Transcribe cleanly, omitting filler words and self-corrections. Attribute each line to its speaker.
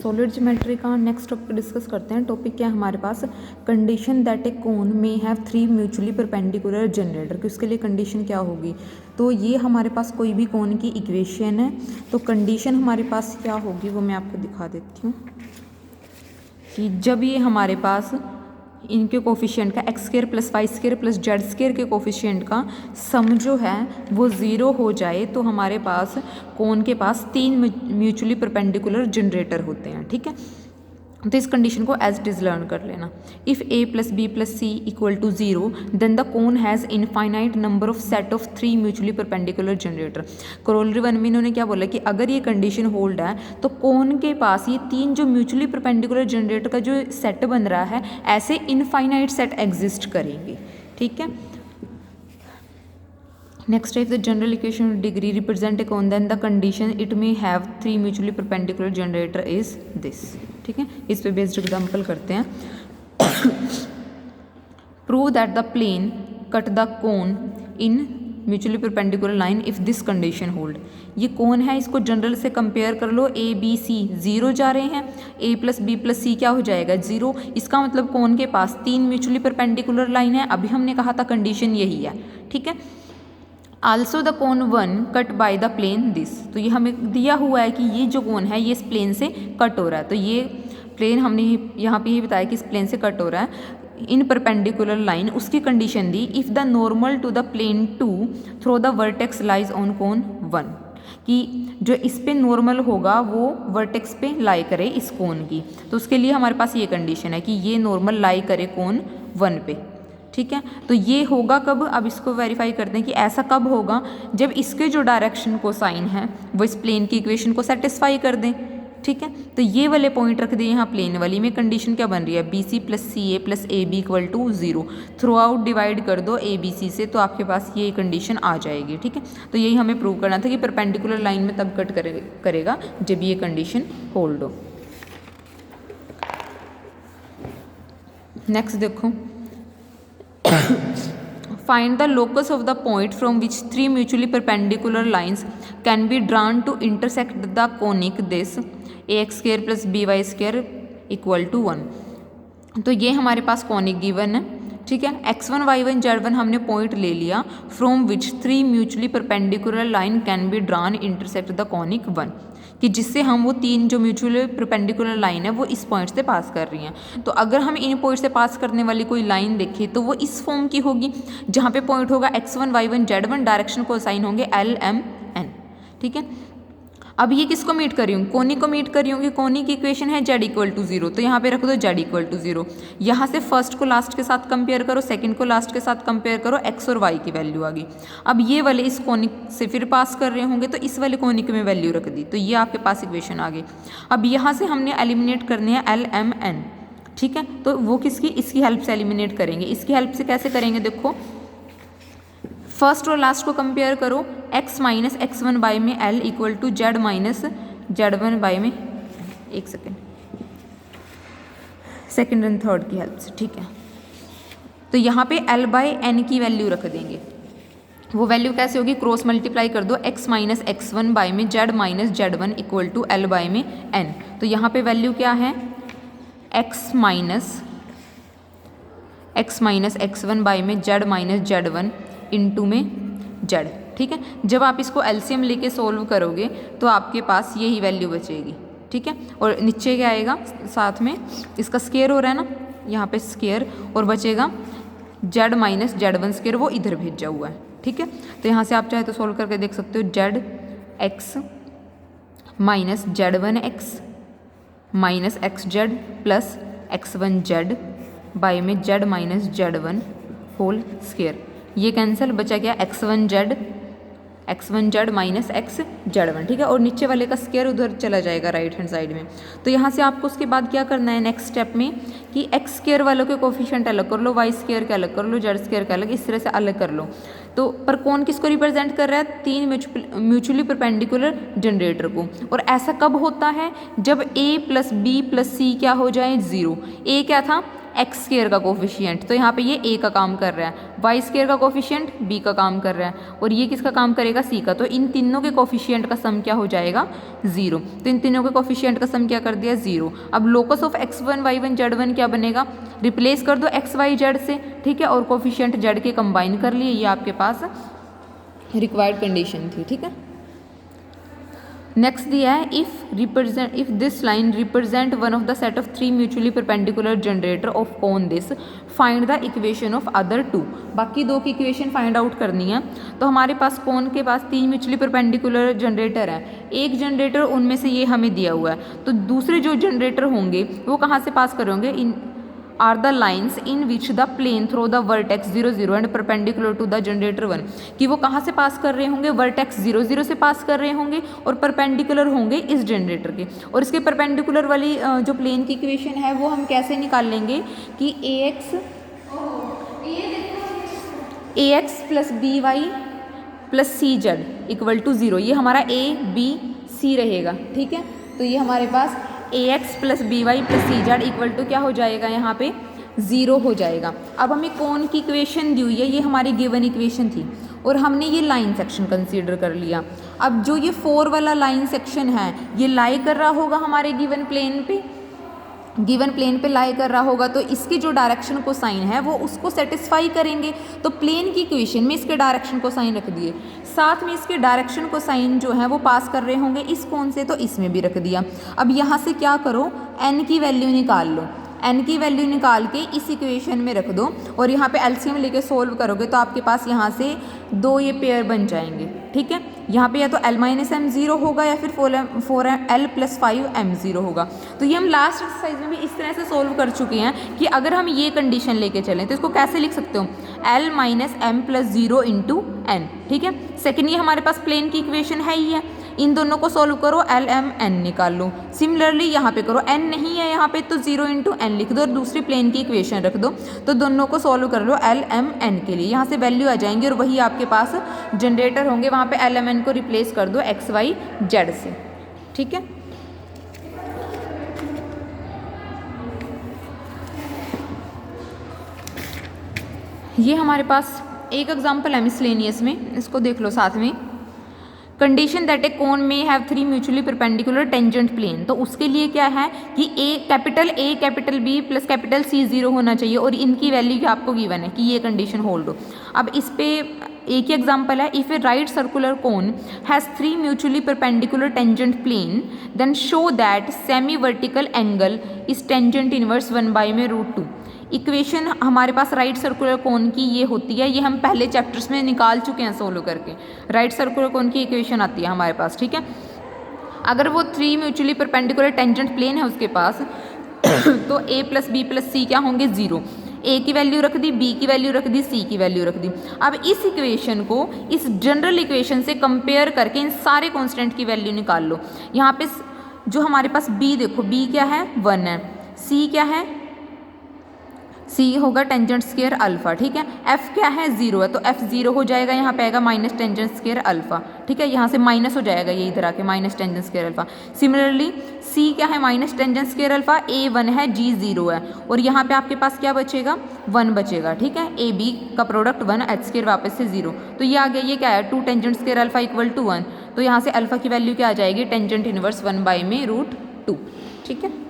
Speaker 1: Solid geometry का next topic discuss करते हैं। टॉपिक क्या है हमारे पास, condition that a cone may have 3 mutually perpendicular generator, कि उसके लिए कंडीशन क्या होगी। तो ये हमारे पास कोई भी कोन की इक्वेशन है, तो कंडीशन हमारे पास क्या होगी वो मैं आपको दिखा देती हूँ कि जब ये हमारे पास इनके कोफिशिएंट का x square plus y square plus z square के कोफिशिएंट का सम जो है वो 0 हो जाए तो हमारे पास कोन के पास 3 म्यूचुअली परपेंडिकुलर जनरेटर होते हैं। ठीक है, तो इस कंडीशन को एज इट इज लर्न कर लेना। If a plus b plus c equal to 0 then the cone has infinite number of set of 3 mutually perpendicular generator. Corollary 1 में इन्होंने क्या बोला कि अगर ये कंडीशन होल्ड है तो कोन के पास ये 3 जो म्यूचुअली परपेंडिकुलर जनरेटर का जो सेट बन रहा है ऐसे इनफाइनाइट सेट एग्जिस्ट करेंगे। ठीक है, next if the general equation degree represent a cone then the condition it may have 3 mutually perpendicular generator is this. ठीक है, इस पे बेस्ड एग्जांपल करते हैं। Prove that the plane cut the cone in mutually perpendicular line if this condition hold. ये cone है, इसको general से कंपेयर कर लो, ए बी सी 0 जा रहे हैं, ए प्लस बी प्लस सी क्या हो जाएगा 0। इसका मतलब कोन के पास 3 म्यूचुअली परपेंडिकुलर लाइन है। अभी हमने कहा था कंडीशन यही है। ठीक है, also the cone 1 cut by the plane this. तो ये हमें दिया हुआ है कि ये जो कोन है ये इस प्लेन से कट हो रहा है, तो ये प्लेन हमने यहाँ पे ही बताया कि इस प्लेन से कट हो रहा है इन परपेंडिकुलर लाइन। उसकी कंडीशन दी if the normal to the plane 2 through the vertex lies on cone 1, कि जो इस पे नॉर्मल होगा वो वर्टेक्स पे लाई करे इस कोन की। तो उसके लिए हमारे पास ये कंडीशन है कि ये नॉर्मल लाई करे कोन 1 पे। ठीक है, तो ये होगा कब, अब इसको वेरीफाई करते हैं कि ऐसा कब होगा जब इसके जो डायरेक्शन को साइन है वो इस प्लेन की इक्वेशन को सेटिस्फाई कर दें। ठीक है, तो ये वाले पॉइंट रख दिए यहाँ प्लेन वाली में। कंडीशन क्या बन रही है, b c plus c a plus a b equal to 0। Throughout divide कर दो ए बी सी से तो आपके पास ये कंडीशन आ जाएगी। ठीक है, तो यही हमें प्रूव करना था कि परपेंडिकुलर लाइन में तब कट करेगा जब ये कंडीशन होल्ड हो। नेक्स्ट देखो, find the locus of the point from which 3 mutually perpendicular lines can be drawn to intersect the conic this ax square plus by square equal to 1। तो ये हमारे पास कॉनिक गिवन है। ठीक है, x1 y1 z1 हमने point ले लिया from which 3 mutually perpendicular line can be drawn intersect the conic 1, कि जिससे हम वो 3 जो म्यूचुअली परपेंडिकुलर लाइन है वो इस पॉइंट से पास कर रही हैं। तो अगर हम इन पॉइंट से पास करने वाली कोई लाइन देखें तो वो इस फॉर्म की होगी जहाँ पे पॉइंट होगा x1 y1 z1, डायरेक्शन को साइन होंगे l m n। ठीक है, अब ये किसको मीट कर रही हूँ, कोनी को मीट कर रही हूँ कि कोनी की इक्वेशन है z इक्वल टू 0, तो यहाँ पे रख दो z इक्वल टू 0। यहाँ से फर्स्ट को लास्ट के साथ कंपेयर करो, सेकंड को लास्ट के साथ कंपेयर करो, x और y की वैल्यू आ गई। अब ये वाले इस कोनिक से फिर पास कर रहे होंगे तो इस वाले कोनिक में वैल्यू रख दी, तो ये आपके पास इक्वेशन आ गई। अब यहाँ से हमने एलिमिनेट करने हैं l m n। ठीक है, तो वो किसकी, इसकी हेल्प से एलिमिनेट करेंगे। इसकी हेल्प से कैसे करेंगे, देखो फर्स्ट और लास्ट को कंपेयर करो, x माइनस x1 बाई में l equal to z minus z1 by में, एक सेकेंड एंड थर्ड की हेल्प से। ठीक है, तो यहाँ पे l बाई n की वैल्यू रख देंगे। वो वैल्यू कैसे होगी, क्रॉस मल्टीप्लाई कर दो, x माइनस x1 बाई में z minus z1 equal to l by में n। तो यहाँ पे वैल्यू क्या है, x माइनस x1 बाई में z माइनस z1 इनटू में z। ठीक है, जब आप इसको एलसीएम लेके सोल्व करोगे तो आपके पास यही वैल्यू बचेगी। ठीक है, और नीचे क्या आएगा, साथ में इसका स्क्वायर हो रहा है ना, यहाँ पे स्क्वायर, और बचेगा z माइनस z1 स्क्वायर, वो इधर भेजा हुआ है। ठीक है, तो यहाँ से आप चाहे तो सोल्व करके देख सकते हो, z x minus z1 x minus xz plus x1 z by में z minus z1 whole square. ये कैंसिल, बचा क्या x1 z माइनस xz1। ठीक है, और नीचे वाले का स्क्वायर उधर चला जाएगा राइट हैंड साइड में। तो यहाँ से आपको उसके बाद क्या करना है नेक्स्ट स्टेप में कि x स्क्वायर वालों के कोफिशिएंट अलग कर लो, y स्क्वायर के अलग कर लो, z स्क्वायर के अलग, इस तरह से अलग कर लो। तो पर कौन किसको रिप्रेजेंट कर रहा है, 3 म्यूचुअली परपेंडिकुलर जनरेटर को। और ऐसा कब होता है, जब a प्लस बी प्लस सी क्या हो जाए 0। a क्या था, एक्स स्क्वायर का कोफिशिएंट, तो यहाँ पे ये ए का काम कर रहा है, वाई स्क्वायर का कोफिशिएंट बी का काम कर रहा है, और ये किसका काम करेगा, सी का। तो इन तीनों के कोफिशिएंट का सम क्या हो जाएगा, 0। तो इन तीनों के कोफिशिएंट का सम क्या कर दिया, 0। अब locus of x1 y1 z1 क्या बनेगा, रिप्लेस कर दो x y z से, ठीक है, और कोफिशिएंट z के कंबाइन कर लिए, ये आपके पास रिक्वायर्ड कंडीशन थी, ठीक है। नेक्स्ट दिया है if this line represent one of the set of 3 mutually perpendicular generator of cone this, find the equation of other 2। बाकी 2 की इक्वेशन फाइंड आउट करनी है। तो हमारे पास कोन के पास 3 म्यूचुअली परपेंडिकुलर जनरेटर है, एक जनरेटर उनमें से ये हमें दिया हुआ है, तो दूसरे जो जनरेटर होंगे वो कहाँ से पास करेंगे, in are the lines in which the plane through the vertex 0 0 and perpendicular to the generator 1, कि वो कहाँ से पास कर रहे होंगे, वर्टेक्स 0 0 से पास कर रहे होंगे और परपेंडिकुलर होंगे इस जनरेटर के। और इसके परपेंडिकुलर वाली जो प्लेन की इक्वेशन है वो हम कैसे निकाल लेंगे कि ax plus b y plus c z equal to 0, ये हमारा ए बी सी रहेगा, ठीक है। तो ये हमारे पास ax plus b y plus c z equal to क्या हो जाएगा, यहाँ पे 0 हो जाएगा। अब हमें कौन की इक्वेशन दी हुई है, ये हमारी गिवन इक्वेशन थी और हमने ये लाइन सेक्शन कंसीडर कर लिया। अब जो ये 4 वाला लाइन सेक्शन है ये लाई कर रहा होगा हमारे गिवन प्लेन पे लाई कर रहा होगा, तो इसकी जो डायरेक्शन को साइन है वो उसको सेटिस्फाई करेंगे। तो प्लेन की इक्वेशन में इसके डायरेक्शन को साइन रख दिए, साथ में इसके डायरेक्शन को साइन जो है वो पास कर रहे होंगे इस कोण से, तो इसमें भी रख दिया। अब यहाँ से क्या करो, n की वैल्यू निकाल लो, n की वैल्यू निकाल के इस इक्वेशन में रख दो और यहाँ पे एलसीएम लेके सोल्व करोगे तो आपके पास यहाँ से 2 ये पेयर बन जाएंगे, ठीक है। यहाँ पे या तो l माइनस एम 0 होगा या फिर 4l प्लस 5m 0 होगा। तो ये हम लास्ट एक्सरसाइज में भी इस तरह से सोल्व कर चुके हैं कि अगर हम ये कंडीशन लेके चलें तो इसको कैसे लिख सकते हो, l minus m plus 0 into n, ठीक है। सेकेंड ये हमारे पास प्लेन की इक्वेशन है ही है, इन दोनों को सोल्व करो, l m n निकाल लो। सिमिलरली यहाँ पे करो, n नहीं है यहाँ पे तो 0 इंटू एन लिख दो और दूसरी प्लेन की इक्वेशन रख दो, तो दोनों को सोल्व कर लो l m n के लिए, यहाँ से वैल्यू आ जाएंगी और वही आपके पास जनरेटर होंगे, वहाँ पे l m n को रिप्लेस कर दो x y z से, ठीक है। ये हमारे पास एक एग्जाम्पल है मिसलेनियस में, इसको देख लो साथ में। Condition that a cone may have 3 mutually perpendicular tangent plane, तो उसके लिए क्या है कि A capital B plus capital C 0 होना चाहिए और इनकी वैल्यू क्या आपको गिवन है कि ये कंडीशन होल्ड हो। अब इस पे एक ही एग्जाम्पल है, if a right circular cone has 3 mutually perpendicular tangent plane then show that semi vertical angle is tangent inverse 1/√2। Equation हमारे पास राइट सर्कुलर कोन की ये होती है, ये हम पहले चैप्टर्स में निकाल चुके हैं सोल्व करके। राइट सर्कुलर कोन की इक्वेशन आती है हमारे पास, ठीक है। अगर वो 3 म्यूचुअली परपेंडिकुलर टेंजेंट प्लेन है उसके पास तो a प्लस बी प्लस सी क्या होंगे, 0। a की वैल्यू रख दी, b की वैल्यू रख दी, c की वैल्यू रख दी। अब इस इक्वेशन को इस जनरल इक्वेशन से कंपेयर करके इन सारे कॉन्स्टेंट की वैल्यू निकाल लो। यहाँ पे जो हमारे पास b देखो, b क्या है 1 है, c क्या है, c होगा टेंजेंट स्क्वायर अल्फा, ठीक है। f क्या है 0 है तो f 0 हो जाएगा, यहाँ पे आएगा माइनस टेंजेंट स्क्वायर अल्फा, ठीक है। यहाँ से माइनस हो जाएगा ये इधर आके minus tangent square alpha. Similarly c क्या है minus tangent square alpha, a 1 है, g 0 है और यहाँ पे आपके पास क्या बचेगा 1 बचेगा, ठीक है। a b का प्रोडक्ट 1 h स्क्वायर वापस से 0, तो ये आ गया, ये क्या है 2 tangent square alpha equal to 1, तो यहाँ से अल्फा की वैल्यू क्या आ जाएगी टेंजेंट इनवर्स 1/√2, ठीक है।